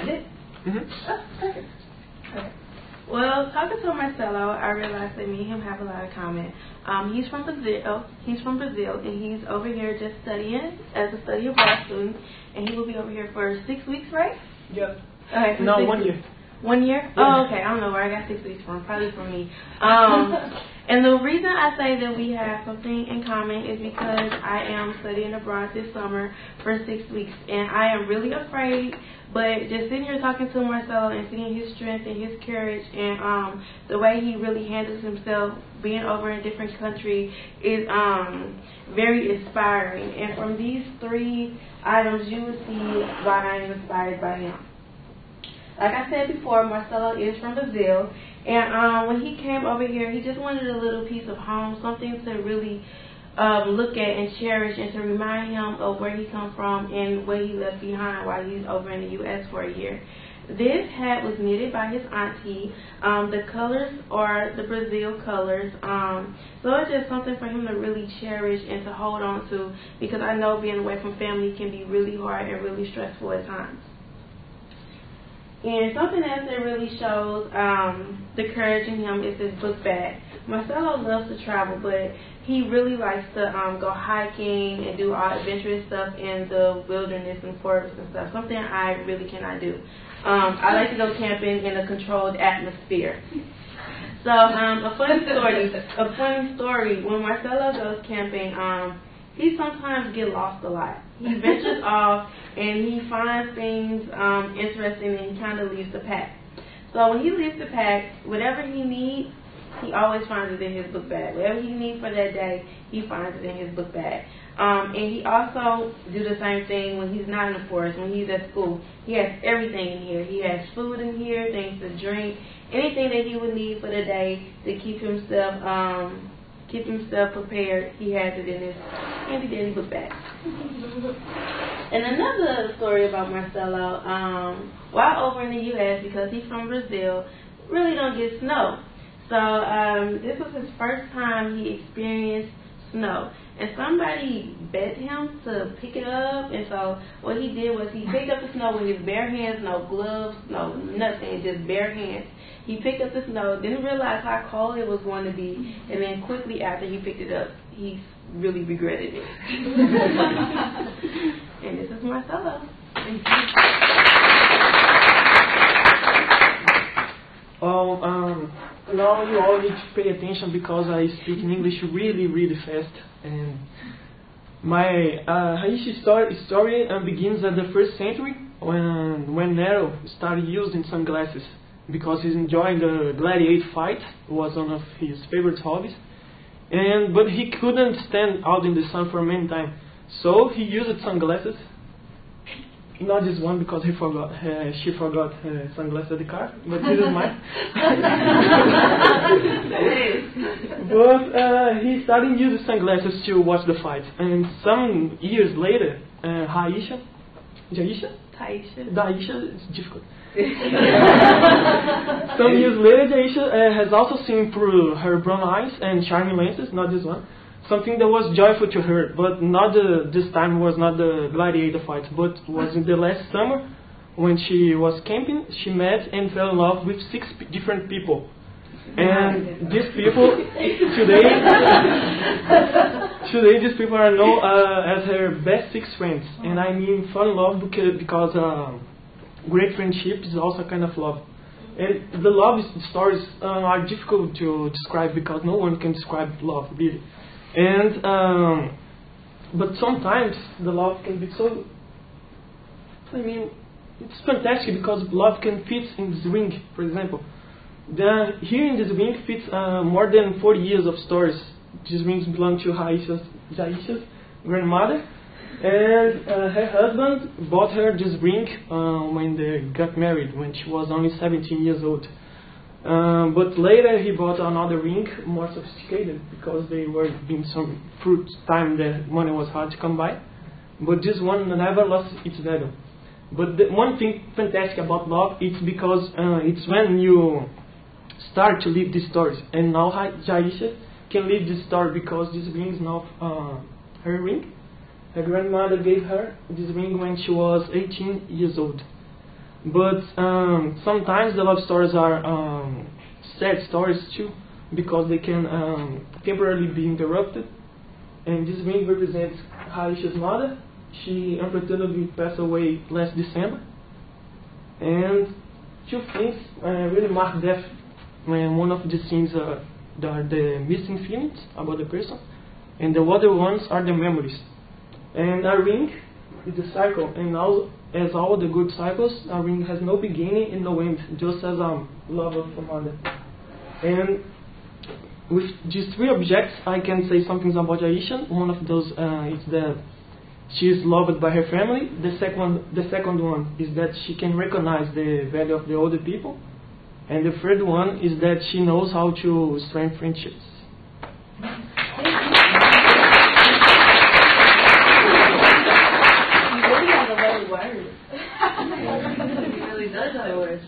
That's it? Oh, perfect. Okay. Well, talking to Marcelo, I realized that me and him have a lot of common. He's from Brazil. And he's over here just studying as a study abroad student, and he will be over here for 6 weeks, right? Yep. Okay. No, 1 year. 1 year? Yeah. Oh, okay. I don't know where I got 6 weeks from. Probably from me. And the reason I say that we have something in common is because I am studying abroad this summer for 6 weeks, and I am really afraid. But just sitting here talking to Marcelo and seeing his strength and his courage and the way he really handles himself being over in a different country is very inspiring. And from these 3 items, you will see why I am inspired by him. Like I said before, Marcelo is from Brazil, and when he came over here, he just wanted a little piece of home, something to really look at and cherish and to remind him of where he come from and what he left behind while he's over in the U.S. for a year. This hat was knitted by his auntie. The colors are the Brazil colors. So it's just something for him to really cherish and to hold on to, because I know being away from family can be really hard and really stressful at times. And something else that really shows the courage in him is his book bag. Marcelo loves to travel, but he really likes to go hiking and do all adventurous stuff in the wilderness and forests and stuff, something I really cannot do. I like to go camping in a controlled atmosphere. So a funny story, when Marcelo goes camping, he sometimes gets lost a lot. He ventures off and he finds things interesting, and he kind of leaves the pack. So when he leaves the pack, whatever he needs, he always finds it in his book bag. Whatever he needs for that day, he finds it in his book bag. And he also do the same thing when he's not in the forest, when he's at school. He has everything in here. He has food in here, things to drink, anything that he would need for the day to keep himself prepared. He has it in his handy dandy book bag. And another story about Marcelo, while over in the U.S., because he's from Brazil, really don't get snow. So this was his first time he experienced snow. And somebody begged him to pick it up. And so what he did was he picked up the snow with his bare hands, no gloves, no nothing, just bare hands. He picked up the snow, didn't realize how cold it was going to be, and then quickly after he picked it up, he really regretted it. And this is Marcelo. Thank you. Now you all need to pay attention because I speak in English really, really fast. And my Haitian story begins at the 1st century when Nero started using sunglasses because he's enjoying the gladiator fight, was one of his favorite hobbies. But he couldn't stand out in the sun for many time, so he used sunglasses. Not this one because she forgot sunglasses at the car, but this is mine. But he started using sunglasses to watch the fight, and some years later, Daisha, it's difficult. Some years later, Daisha has also seen through her brown eyes and charming lenses, not this one, something that was joyful to her, but not this time was not the gladiator fight, but was in the last summer when she was camping. She met and fell in love with 6 different people. And these people, today these people are known as her best 6 friends. And I mean fell in love because great friendship is also a kind of love. And the love stories are difficult to describe because no one can describe love, really. And but sometimes the love can be so, it's fantastic because love can fit in this ring, for example. Here in this ring fits more than 40 years of stories. These rings belong to Jaisha's grandmother, and her husband bought her this ring when they got married, when she was only 17 years old. But later he bought another ring, more sophisticated, because they were in some fruit time that money was hard to come by. But this one never lost its value. But the one thing fantastic about love, it's because it's when you start to live these stories. And now Jaisha can live this story because this ring is now her ring. Her grandmother gave her this ring when she was 18 years old. But sometimes the love stories are sad stories too, because they can temporarily be interrupted. And this ring represents Aisha's mother. She unfortunately passed away last December. And two things really mark death. One of the scenes are the missing feelings about the person, and the other ones are the memories. And a ring is a cycle, and as all the good cycles, a ring has no beginning and no end, just as love of a mother. And with these three objects, I can say something about Aisha. One of those is that she is loved by her family. The second one is that she can recognize the value of the older people. And the third one is that she knows how to strengthen friendships. You really have a lot of words. He really does have words.